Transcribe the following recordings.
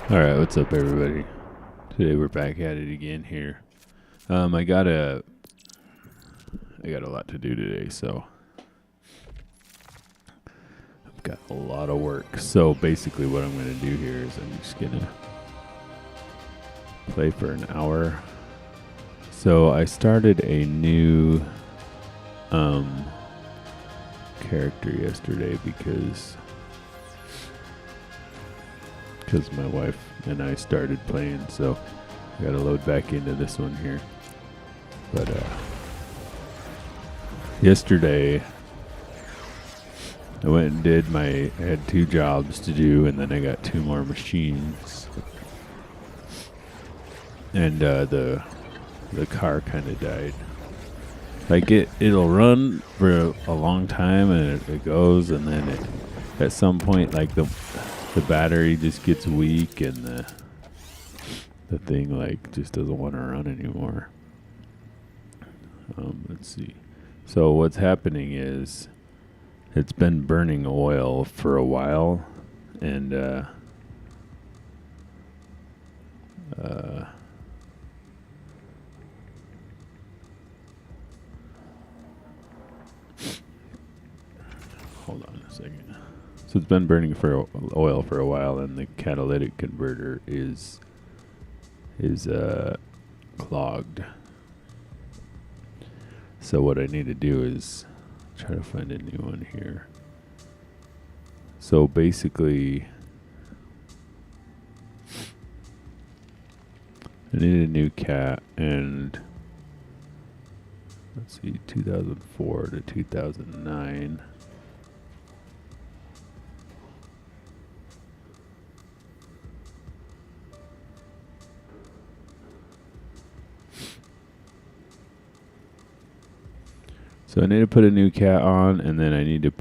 All right, what's up, everybody? Today we're back at it again here. I got a lot to do today, so I've got a lot of work. So basically, what I'm gonna do here is I'm just gonna play for an hour. So I started a new um character yesterday because my wife and I started playing. So I gotta load back into this one here. But yesterday I went and I had 2 jobs to do, and then I got 2 more machines. And the car kind of died. Like it'll run for a long time, and it goes, and then at some point, like the battery just gets weak, and the thing like just doesn't want to run anymore. Let's see. So what's happening is it's been burning oil for a while, and uh, hold on a second. So it's been burning for oil for a while, and the catalytic converter is clogged. So what I need to do is try to find a new one here. So basically, I need a new cat, and let's see, 2004 to 2009. So I need to put a new cat on, and then I need to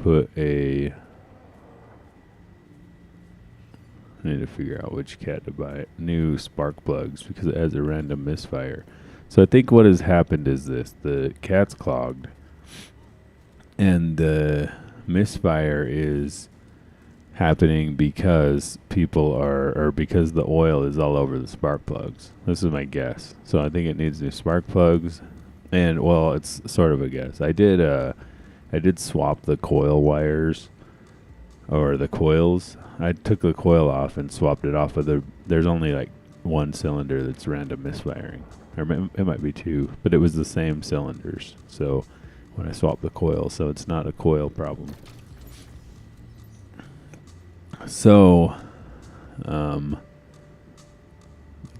I need to figure out which cat to buy. New spark plugs because it has a random misfire. So I think what has happened is this: the cat's clogged, and the misfire is happening because because the oil is all over the spark plugs. This is my guess. So I think it needs new spark plugs, and well, it's sort of a guess. I did swap the coil wires or the coils. I took the coil off and swapped it off of there's only like one cylinder that's random misfiring. Or it might be 2, but it was the same cylinders. So when I swapped the coil, so it's not a coil problem. So, let's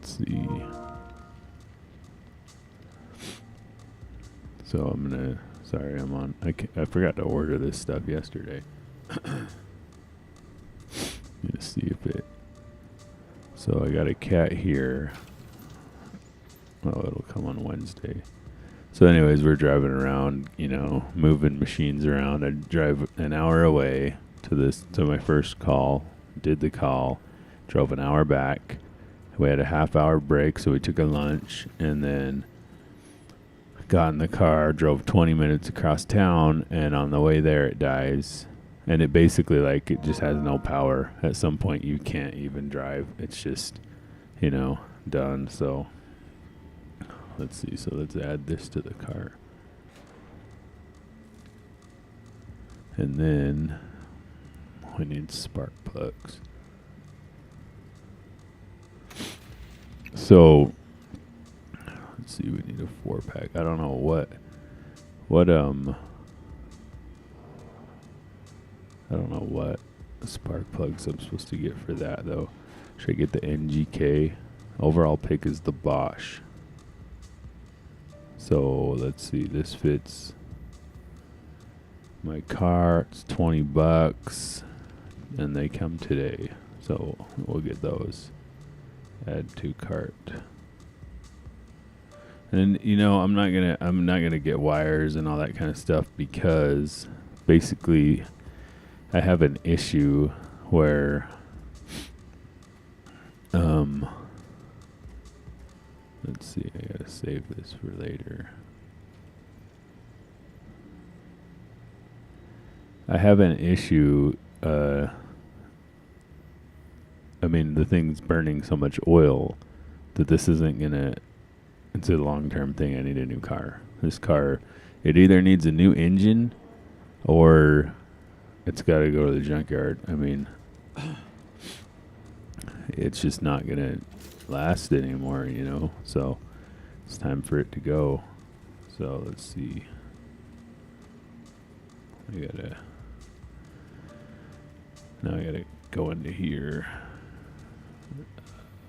see. So sorry, I forgot to order this stuff yesterday. Let's see if it. So I got a cat here. Oh, it'll come on Wednesday. So, anyways, we're driving around, moving machines around. I drive an hour away to my first call. Did the call, drove an hour back. We had a half-hour break, so we took a lunch, and then got in the car, drove 20 minutes across town, and on the way there it dies. And it basically, like, it just has no power. At some point, you can't even drive. It's just, done. So, let's see. So, let's add this to the car. And then we need spark plugs. So, let's see. We need a 4-pack. I don't know I don't know what spark plugs I'm supposed to get for that, though. Should I get the NGK? Overall pick is the Bosch. So let's see. This fits my car. It's $20, and they come today. So we'll get those. Add to cart. And I'm not gonna get wires and all that kind of stuff because basically I have an issue where let's see, I gotta save this for later. I have an issue I mean, the thing's burning so much oil that this isn't gonna. It's a long-term thing. I need a new car. This car, it either needs a new engine or it's got to go to the junkyard. I mean, it's just not gonna last anymore, you know. So it's time for it to go. So let's see. I gotta now. I gotta go into here.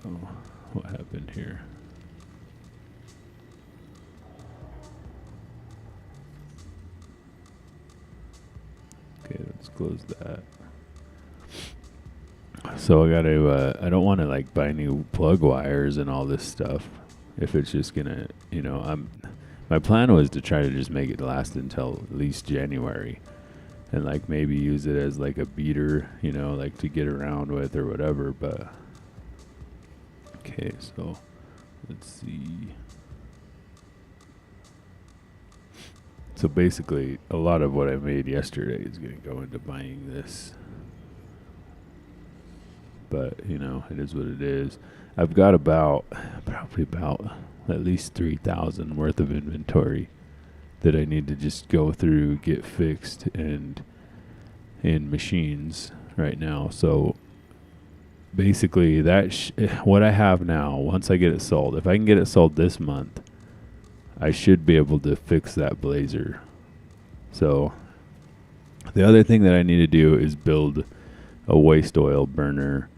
Oh, what happened here? Okay, let's close that. So I gotta. I don't want to like buy new plug wires and all this stuff. If it's just gonna, you know, my plan was to try to just make it last until at least January, and like maybe use it as like a beater, you know, like to get around with or whatever. But okay, so let's see. So basically, a lot of what I made yesterday is going to go into buying this. But, you know, it is what it is. I've got probably about at least 3,000 worth of inventory that I need to just go through, get fixed, and in machines right now. So basically, what I have now, once I get it sold, if I can get it sold this month, I should be able to fix that Blazer. So the other thing that I need to do is build a waste oil burner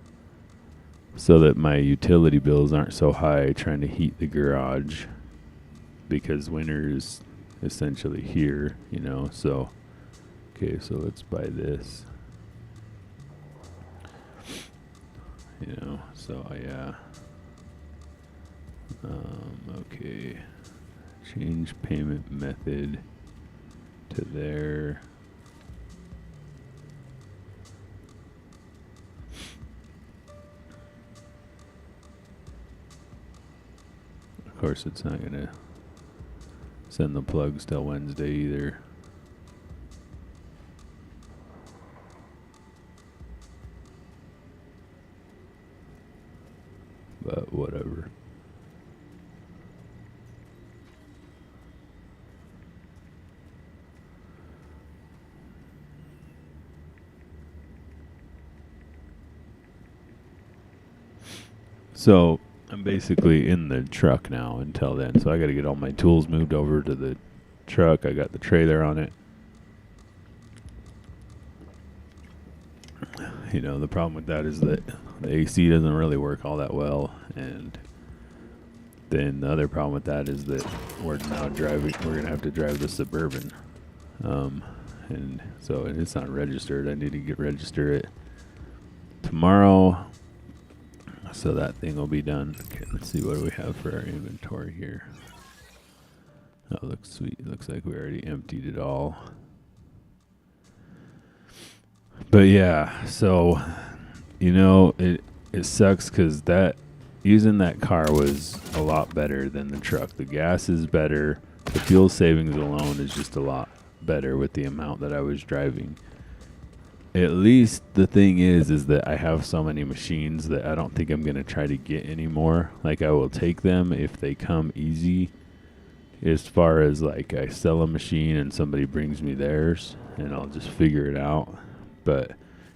so that my utility bills aren't so high trying to heat the garage, because winter is essentially here, you know. So okay, so let's buy this, you know. So yeah, okay, change payment method to there. Of course, it's not going to send the plugs till Wednesday either. But whatever. So I'm basically in the truck now until then. So I got to get all my tools moved over to the truck. I got the trailer on it. You know, the problem with that is that the AC doesn't really work all that well. And then the other problem with that is that we're going to have to drive the Suburban. And so it's not registered. I need to register it tomorrow. So that thing will be done. Okay, let's see what do we have for our inventory here. That looks sweet. It looks like we already emptied it all. But yeah, so you know, it sucks because using that car was a lot better than the truck. The gas is better. The fuel savings alone is just a lot better with the amount that I was driving. At least the thing is that I have so many machines that I don't think I'm going to try to get anymore. Like, I will take them if they come easy, as far as like I sell a machine and somebody brings me theirs and I'll just figure it out. But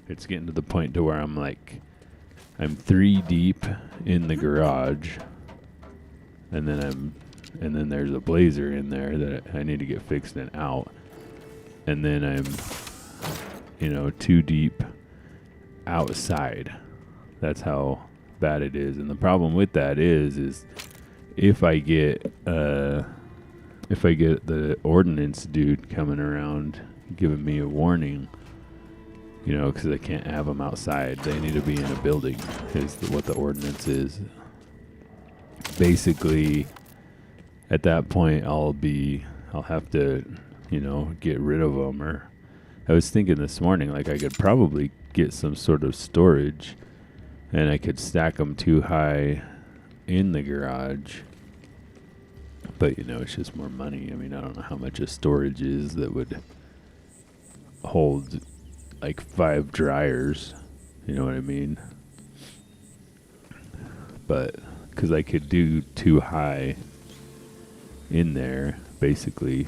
it's getting to the point to where I'm 3 deep in the garage, and then there's a Blazer in there that I need to get fixed and out. And then I'm 2 deep outside. That's how bad it is. And the problem with that is if I get the ordinance dude coming around giving me a warning, because I can't have them outside. They need to be in a building is what the ordinance is. Basically, at that point, I'll have to, get rid of them. Or I was thinking this morning, like I could probably get some sort of storage, and I could stack them too high in the garage. But it's just more money. I mean, I don't know how much a storage is that would hold like 5 dryers. You know what I mean? but because I could do too high in there, basically.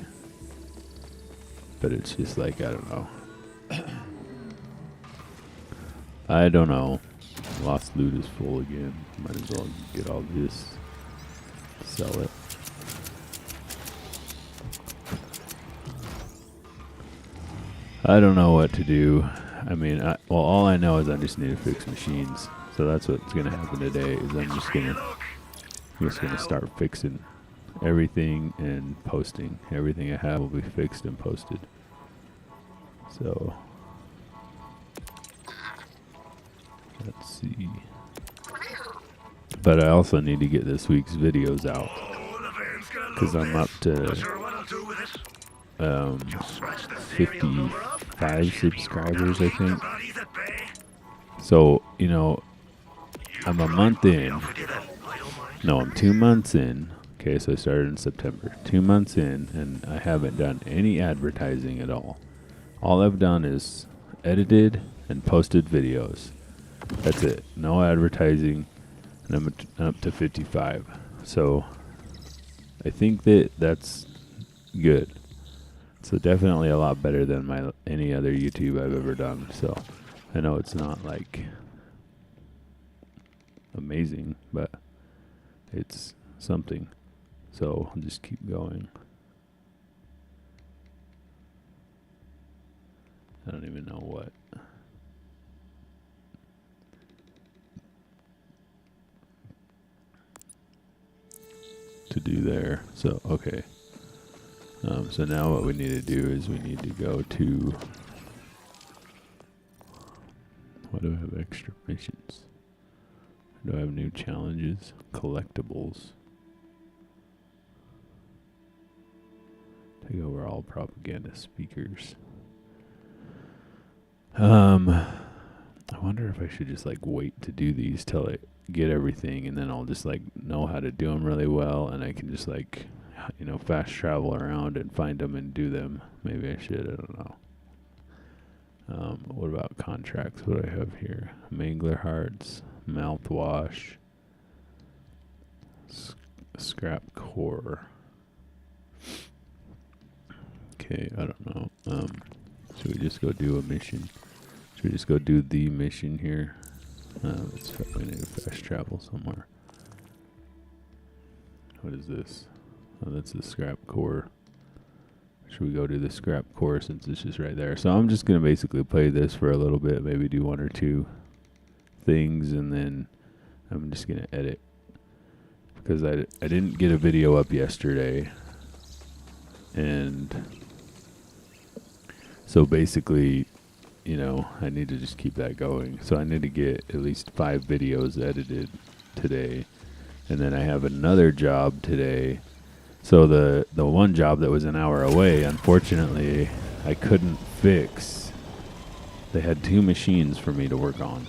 But it's just like, I don't know. I don't know. Lost loot is full again. Might as well get all this. Sell it. I don't know what to do. I mean, all I know is I just need to fix machines. So that's what's going to happen today. Is I'm just going to start fixing everything and posting. Everything I have will be fixed and posted. So let's see. But I also need to get this week's videos out because I'm up to 55 subscribers, I think. So, you know, I'm a month in. No, I'm 2 months in. Okay, so I started in September. 2 months in, and I haven't done any advertising at all. All I've done is edited and posted videos. That's it. No advertising. And I'm up to 55. So I think that's good. So definitely a lot better than any other YouTube I've ever done. So I know it's not like amazing, but it's something. So I'll just keep going. I don't even know what. To do there. So, okay. So now what we need to do is we need to go to... What do I have extra missions? Do I have new challenges? Collectibles. Take over all propaganda speakers. I wonder if I should just like wait to do these till I get everything, and then I'll just like know how to do them really well, and I can just like, you know, fast travel around and find them and do them. Maybe I should. I don't know. What about contracts? What do I have here? Mangler hearts, mouthwash, scrap core. Okay, I don't know. Should we just go do a mission? Should we just go do the mission here? Let's probably need to fast travel somewhere. What is this? Oh, that's the scrap core. Should we go to the scrap core since it's just right there? So I'm just going to basically play this for a little bit, maybe do one or two things, and then I'm just going to edit. Because I didn't get a video up yesterday. And so basically, you know, I need to just keep that going. So I need to get at least 5 videos edited today. And then I have another job today. So the one job that was an hour away, unfortunately, I couldn't fix. They had 2 machines for me to work on.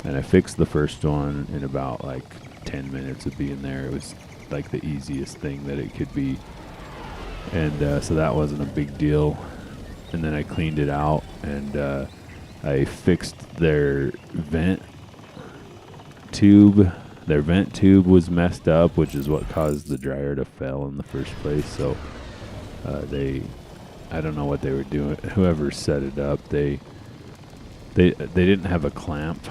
And I fixed the first one in about like 10 minutes of being there. It was like the easiest thing that it could be. And so that wasn't a big deal. And then I cleaned it out, and I fixed their vent tube. Their vent tube was messed up, which is what caused the dryer to fail in the first place. So I don't know what they were doing. Whoever set it up, they didn't have a clamp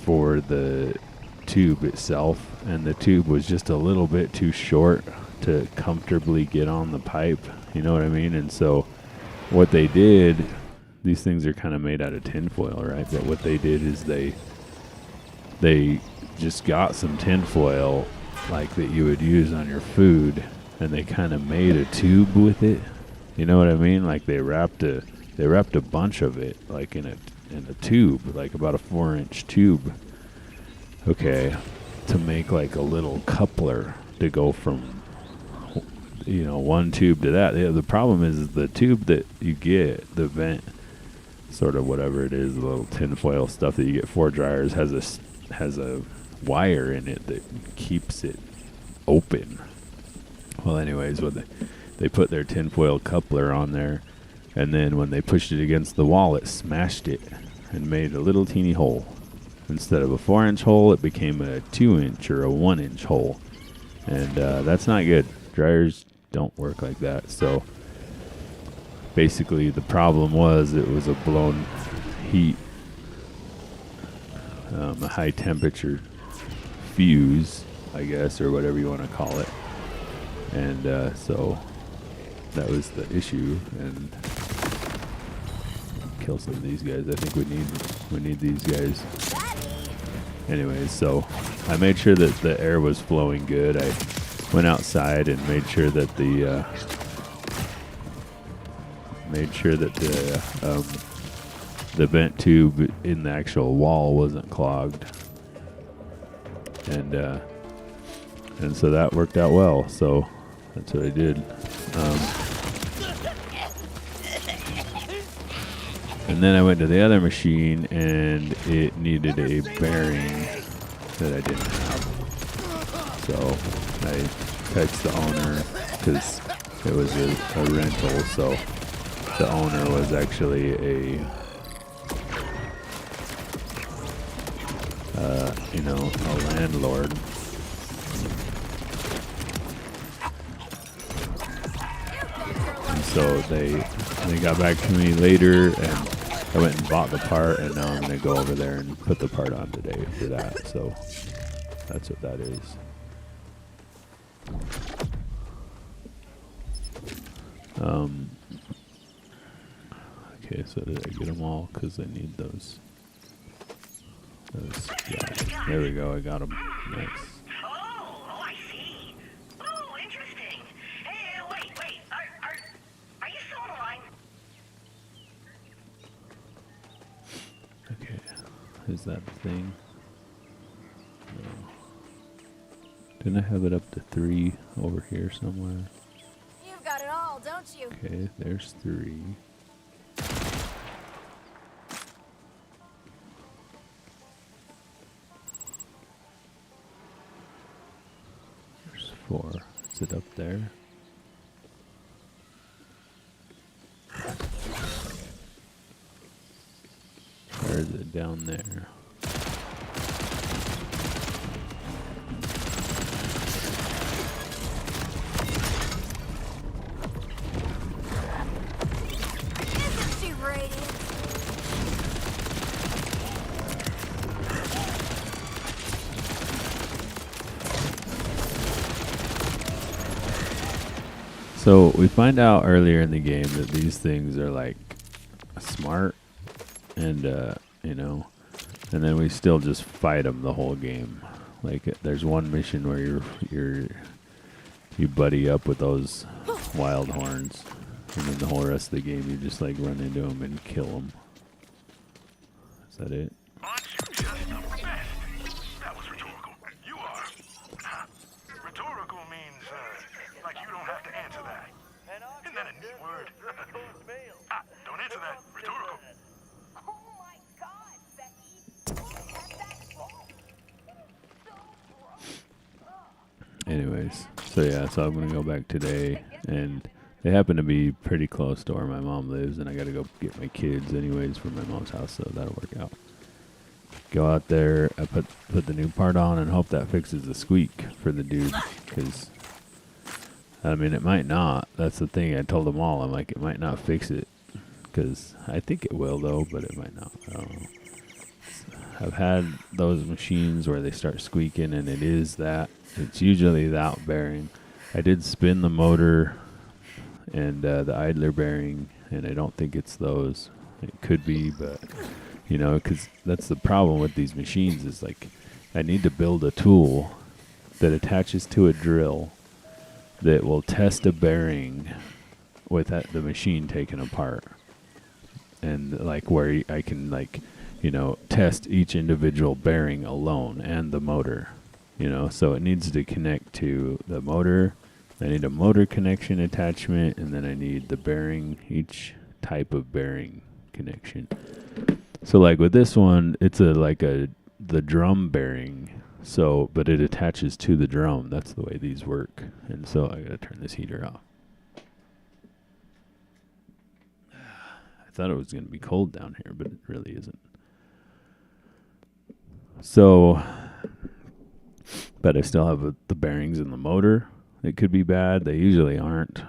for the tube itself, and the tube was just a little bit too short to comfortably get on the pipe. You know what I mean? And so what they did, these things are kind of made out of tinfoil, right? But what they did is they just got some tinfoil like that you would use on your food, and they kind of made a tube with it. You know what I mean? Like they wrapped a bunch of it like in a tube, like about a 4-inch tube. Okay, to make like a little coupler to go from, you know, one tube to that. The problem is the tube that you get, the vent, sort of whatever it is, the little tinfoil stuff that you get for dryers, has a wire in it that keeps it open. Well, anyways, what they put their tinfoil coupler on there, and then when they pushed it against the wall, it smashed it and made a little teeny hole. instead of a 4-inch hole, it became a 2-inch or a 1-inch hole, and that's not good. Dryers don't work like that. So basically, the problem was it was a blown heat, a high temperature fuse, I guess, or whatever you want to call it, and so that was the issue. And kill some of these guys. I think we need these guys. Anyways, so I made sure that the air was flowing good. I went outside and made sure that the vent tube in the actual wall wasn't clogged, and so that worked out well. So that's what I did. And then I went to the other machine, and it needed a bearing that I didn't have. So I texted the owner, because it was a rental, so the owner was actually a landlord. And so they got back to me later, and I went and bought the part, and now I'm going to go over there and put the part on today for that. So that's what that is. Okay, so did I get them all? Because I need those. Yeah, there we go. I got them. Nice. Oh, I see. Oh, interesting. Hey, wait. Are you still on the line? Okay. Is that the thing? No. Didn't I have it up to 3 over here somewhere? You've got it all, don't you? Okay, there's 3. There's 4. Is it up there? Or is it down there? Isn't she radiant? So we find out earlier in the game that these things are like smart, and and then we still just fight them the whole game. Like there's one mission where you buddy up with those wild horns, and then the whole rest of the game you just like run into them and kill them. Is that it? Aren't you just the best? That was rhetorical. You are. Rhetorical means, like you don't have to answer that. Isn't that a neat word? Don't answer that. Rhetorical. Oh my God, Becky! Have that phone. So Anyways, so yeah, so I'm gonna go back today, and they happen to be pretty close to where my mom lives, and I gotta go get my kids anyways from my mom's house, so that'll work out. Go out there, I put the new part on, and hope that fixes the squeak for the dude, because I mean it might not. That's the thing. I told them all. I'm like, it might not fix it, because I think it will though, but it might not. I don't know. I've had those machines where they start squeaking, and it is that. It's usually that bearing. I did spin the motor and the idler bearing, and I don't think it's those. It could be, but because that's the problem with these machines is like I need to build a tool that attaches to a drill that will test a bearing with the machine taken apart, and like where I can test each individual bearing alone and the motor. So it needs to connect to the motor. I need a motor connection attachment, and then I need the bearing, each type of bearing connection. So like with this one, it's the drum bearing. So, but it attaches to the drum. That's the way these work. And so I gotta turn this heater off. I thought it was gonna be cold down here, but it really isn't. So, but I still have the bearings in the motor. It could be bad. They usually aren't,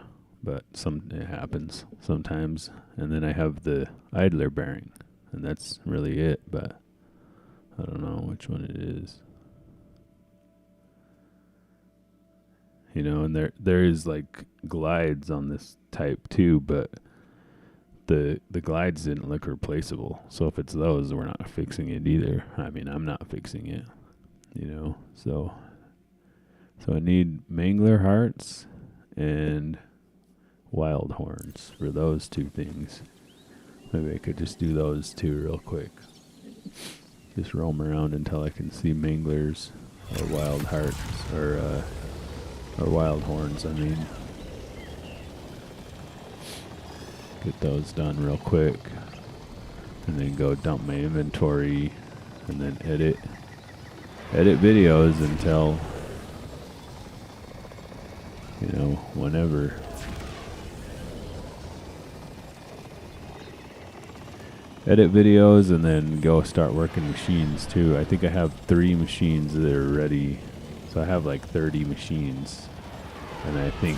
but it happens sometimes. And then I have the idler bearing, and that's really it. But I don't know which one it is. You know, and there is like glides on this type too, but the glides didn't look replaceable. So if it's those, we're not fixing it either. I mean, I'm not fixing it. You know, so I need mangler hearts and wild horns for those two things. Maybe I could just do those two real quick. Just roam around until I can see manglers or wild hearts or wild horns, I mean. Get those done real quick. And then go dump my inventory and then edit videos until, you know, whenever. Edit videos and then go start working machines too. I think I have 3 machines that are ready. So I have like 30 machines. And I think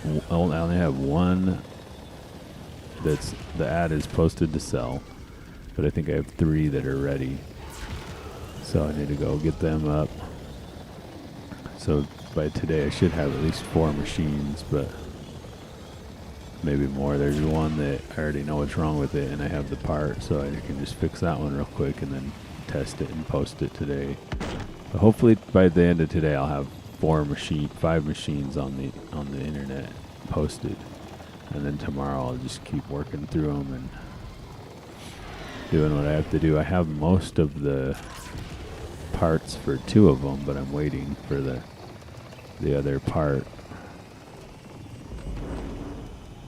I only have one the ad is posted to sell. But I think I have 3 that are ready. So I need to go get them up. So by today I should have at least 4 machines, but maybe more. There's one that I already know what's wrong with it and I have the part, so I can just fix that one real quick and then test it and post it today. But hopefully by the end of today I'll have 5 machines on the internet posted. And then tomorrow I'll just keep working through them and doing what I have to do. I have most of the parts for 2 of them, but I'm waiting for the other part.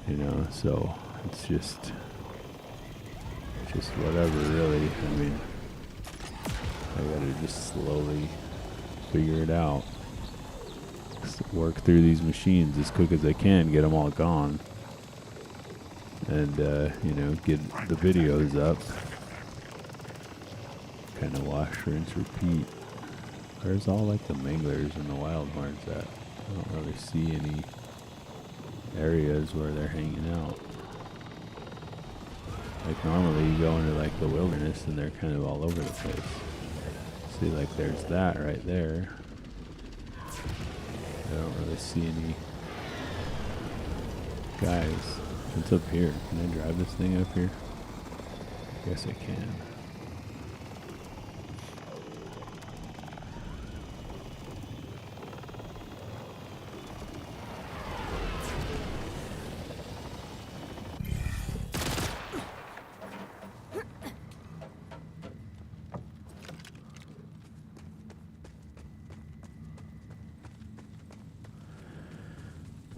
You know, so it's just whatever, really. I mean, I gotta just slowly figure it out. Just work through these machines as quick as I can, get them all gone, and you know, get the videos up. Kind of wash, rinse, repeat. Where's all like the manglers and the wild horns at? I don't really see any areas where they're hanging out. Like normally you go into like the wilderness and they're kind of all over the place. See, like there's that right there. I don't really see any guys. It's up here. Can I drive this thing up here? Guess I can.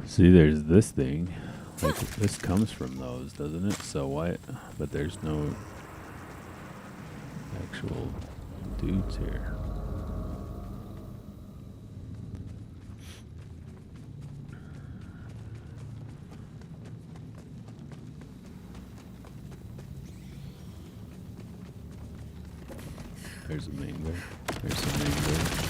See, there's this thing. Like, this comes from those, doesn't it? So what? But there's no actual dudes here. There's a mangler. There's a mangler.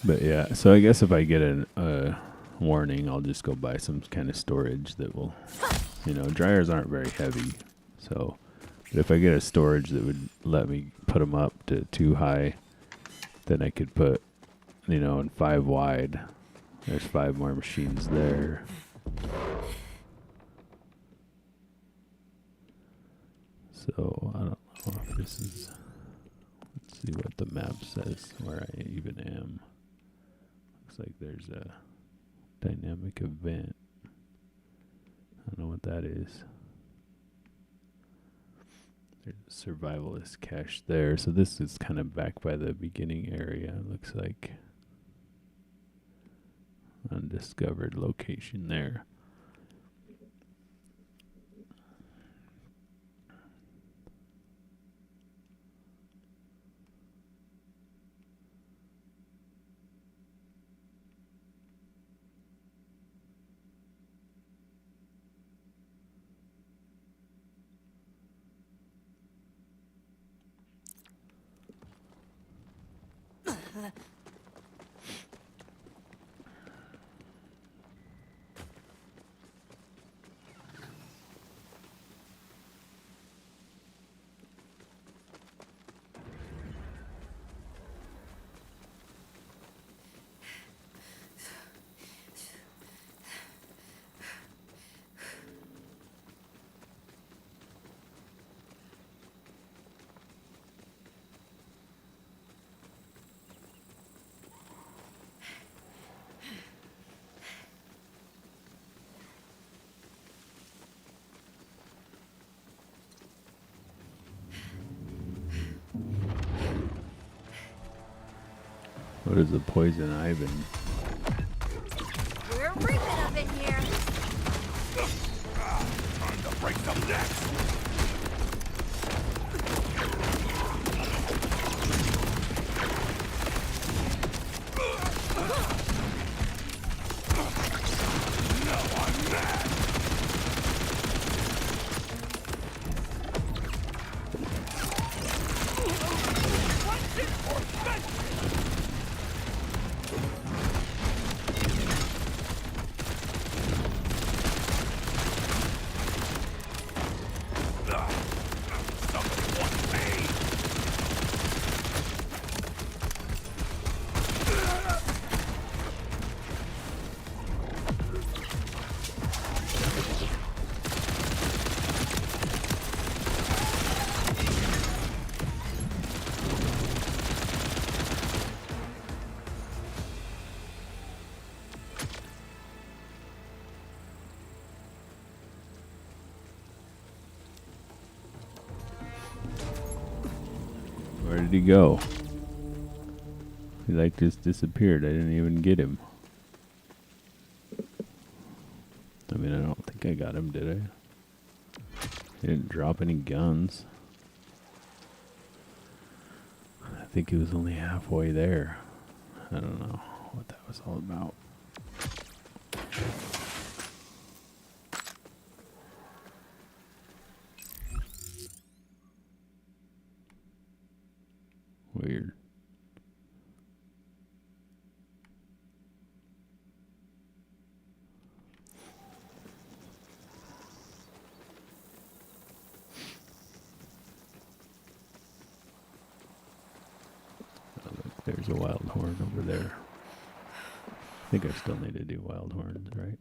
But yeah, so I guess if I get a warning, I'll just go buy some kind of storage that will, you know, dryers aren't very heavy, so But if I get a storage that would let me put them up to 2 high, then I could put, in 5 wide. There's 5 more machines there. So I don't know if this is. Let's see what the map says where I even am. Looks like there's a dynamic event. I don't know what that is. There's a survivalist cache there. So this is kind of back by the beginning area. It looks like undiscovered location there. What is the poison Ivan? We're reaping up in here. Time to break some necks. Now I'm mad. What's it for? Where did he go? He just disappeared. I didn't even get him. I mean, I don't think I got him, did I? He didn't drop any guns. I think he was only halfway there. I don't know what that was all about. Weird. Oh, look, there's a wild horn over there. I think I still need to do wild horns, right?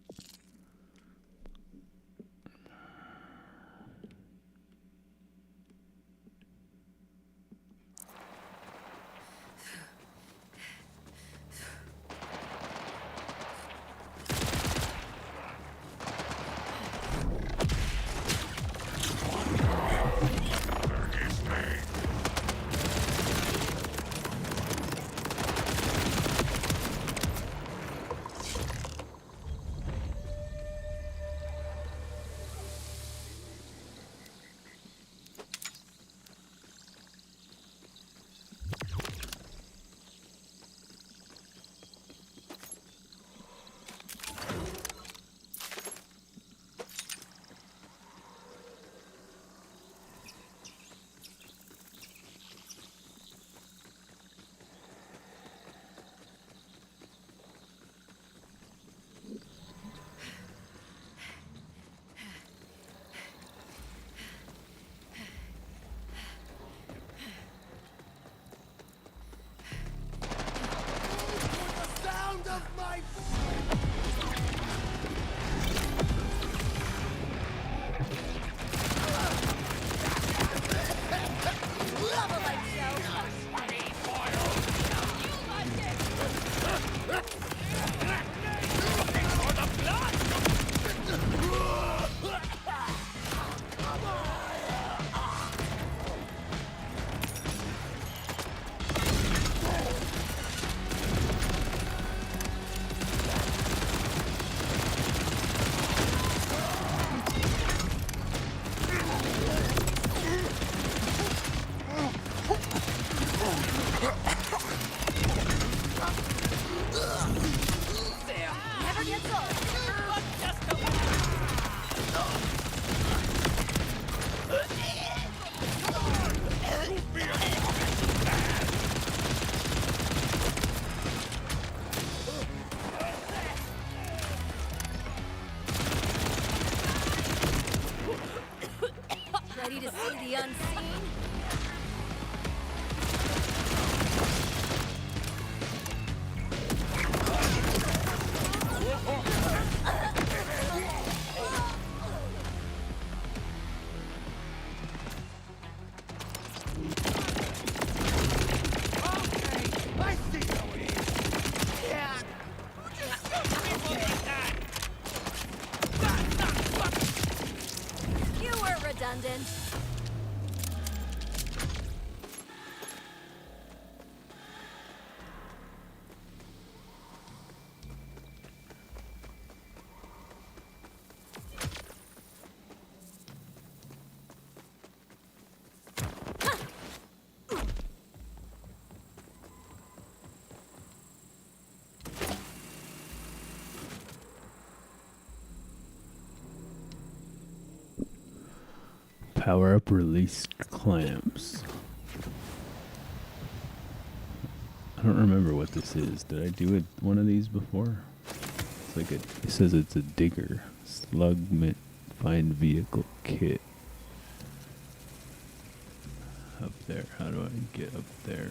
London. Power up released clamps. I don't remember what this is. Did I do it one of these before? It's like it says it's a digger. Slug find vehicle kit. Up there. How do I get up there?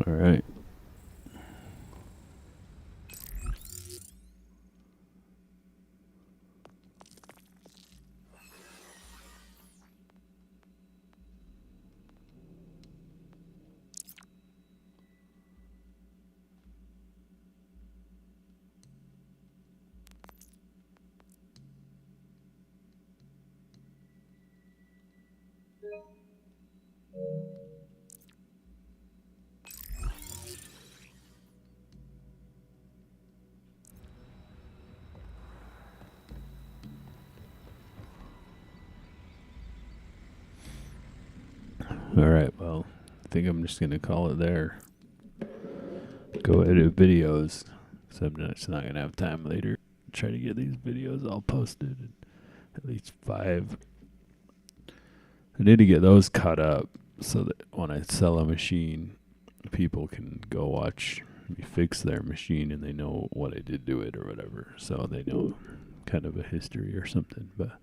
All right. All right. Well, I think I'm just gonna call it there. Go edit videos, because I'm just not gonna have time later. Try to get these videos all posted, and at least 5. I need to get those cut up so that when I sell a machine, people can go watch me fix their machine and they know what I did to it or whatever. So they know kind of a history or something. But